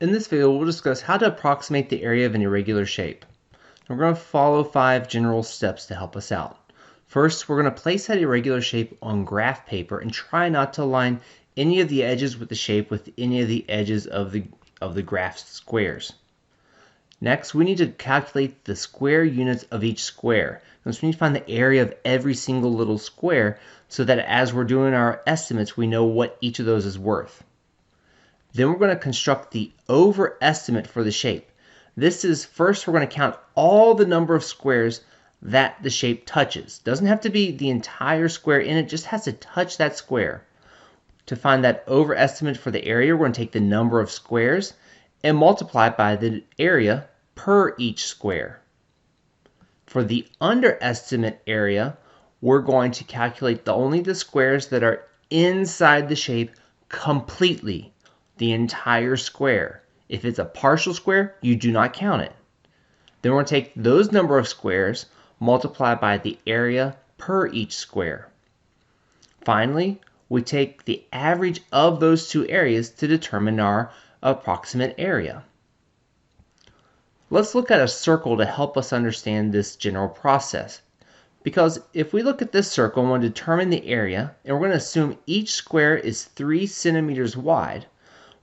In this video, we'll discuss how to approximate the area of an irregular shape. We're going to follow 5 general steps to help us out. First, we're going to place that irregular shape on graph paper and try not to align any of the edges with the shape with any of the edges of the graph squares. Next, we need to calculate the square units of each square. So we need to find the area of every single little square so that as we're doing our estimates, we know what each of those is worth. Then we're going to construct the overestimate for the shape. This is first we're going to count all the number of squares that the shape touches. Doesn't have to be the entire square in it, just has to touch that square. To find that overestimate for the area, we're going to take the number of squares and multiply it by the area per each square. For the underestimate area, we're going to calculate only the squares that are inside the shape completely. The entire square. If it's a partial square, you do not count it. Then we're going to take those number of squares, multiply by the area per each square. Finally, we take the average of those two areas to determine our approximate area. Let's look at a circle to help us understand this general process. Because if we look at this circle and want to determine the area, and we're going to assume each square is 3 centimeters wide,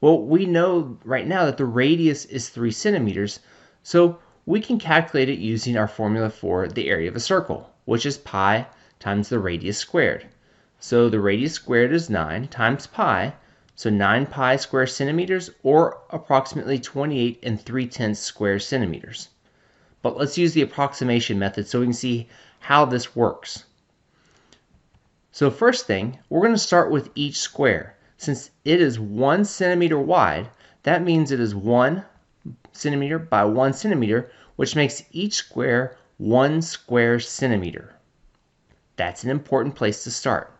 well, we know right now that the radius is 3 centimeters, so we can calculate it using our formula for the area of a circle, which is pi times the radius squared. So the radius squared is 9 times pi, so 9 pi square centimeters, or approximately 28 3/10 square centimeters. But let's use the approximation method so we can see how this works. So first thing, we're going to start with each square. Since it is 1 centimeter wide, that means it is 1 centimeter by 1 centimeter, which makes each square 1 square centimeter. That's an important place to start.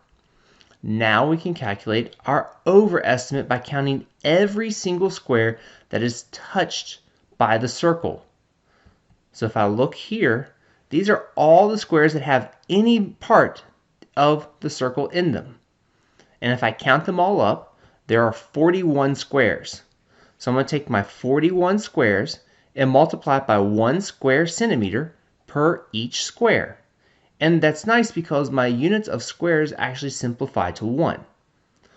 Now we can calculate our overestimate by counting every single square that is touched by the circle. So if I look here, these are all the squares that have any part of the circle in them. And if I count them all up, there are 41 squares. So I'm going to take my 41 squares and multiply it by 1 square centimeter per each square. And that's nice because my units of squares actually simplify to 1.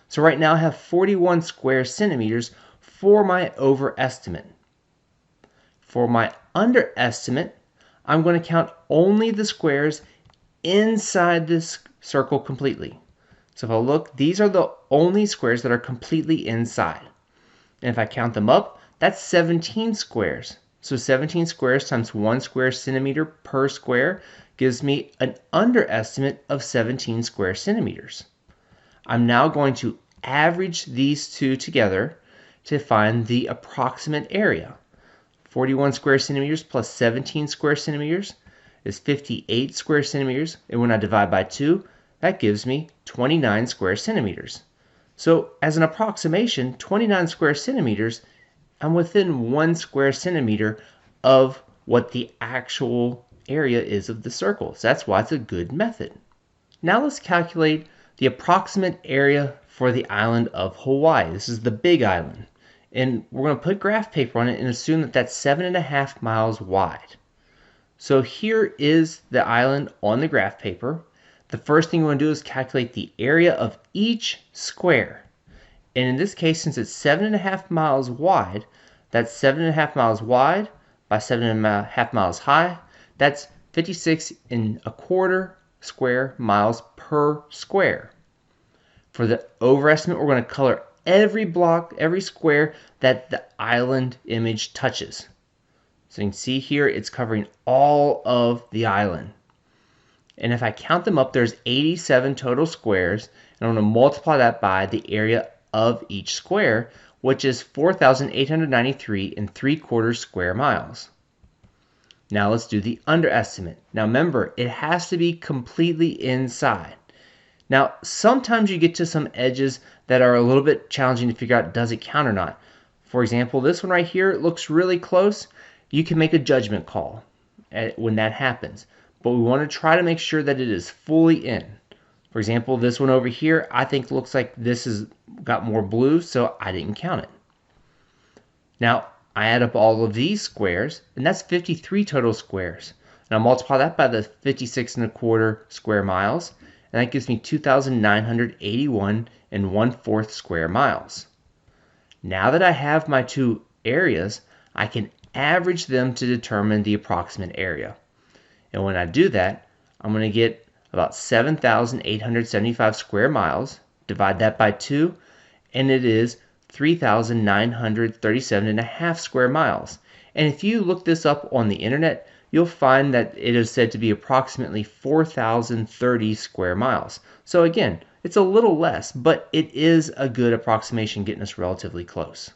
So right now I have 41 square centimeters for my overestimate. For my underestimate, I'm going to count only the squares inside this circle completely. So if I look, these are the only squares that are completely inside. And if I count them up, that's 17 squares. So 17 squares times 1 square centimeter per square gives me an underestimate of 17 square centimeters. I'm now going to average these two together to find the approximate area. 41 square centimeters plus 17 square centimeters is 58 square centimeters. And when I divide by 2, that gives me 29 square centimeters. So as an approximation, 29 square centimeters, I'm within 1 square centimeter of what the actual area is of the circle. So that's why it's a good method. Now let's calculate the approximate area for the island of Hawaii. This is the big island. And we're going to put graph paper on it and assume that that's 7.5 miles wide. So here is the island on the graph paper. The first thing we want to do is calculate the area of each square. And in this case, since it's 7.5 miles wide, that's 7.5 miles wide by 7.5 miles high. That's 56.25 square miles per square. For the overestimate, we're going to color every block, every square that the island image touches. So you can see here, it's covering all of the island. And if I count them up, there's 87 total squares, and I'm going to multiply that by the area of each square, which is 4,893.75 square miles. Now let's do the underestimate. Now remember, it has to be completely inside. Now, sometimes you get to some edges that are a little bit challenging to figure out, does it count or not? For example, this one right here, it looks really close. You can make a judgment call when that happens. But we want to try to make sure that it is fully in. For example, this one over here, I think looks like this has got more blue, so I didn't count it. Now, I add up all of these squares, and that's 53 total squares. And I'll multiply that by the 56 and a quarter square miles, and that gives me 2,981 and 1/4 square miles. Now that I have my two areas, I can average them to determine the approximate area. And when I do that, I'm going to get about 7,875 square miles, divide that by 2, and it is 3,937 and a half square miles. And if you look this up on the internet, you'll find that it is said to be approximately 4,030 square miles. So again, it's a little less, but it is a good approximation getting us relatively close.